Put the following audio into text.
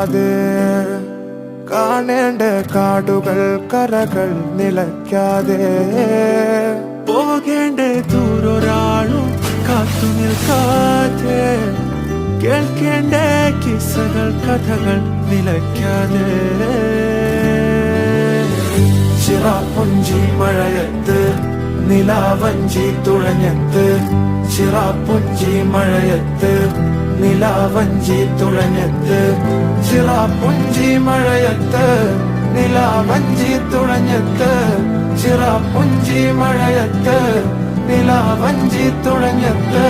നിൽക്കാതെ കാണേണ്ട കാടുകൾ കരകൾ നിലയ്ക്കാതെ പോകേണ്ട ദൂരൊരാളും കാത്തു നിൽക്കാതെ കേൾക്കേണ്ട കിസ്സകൾ കഥകൾ നിലയ്ക്കാതെ ചിറാപ്പുഞ്ചി മഴയത്ത് നിലാവഞ്ചി തുഴഞ്ഞത്ത് ചിറാപ്പുഞ്ചി മഴയത്ത് നിലാവഞ്ചി തുഴഞ്ഞത്ത് ചിറാപ്പുഞ്ചി മഴയത്ത് നിലാവഞ്ചി തുഴഞ്ഞത്ത് ചിറാപ്പുഞ്ചി മഴയത്ത് നിലാവഞ്ചി തുഴഞ്ഞത്ത്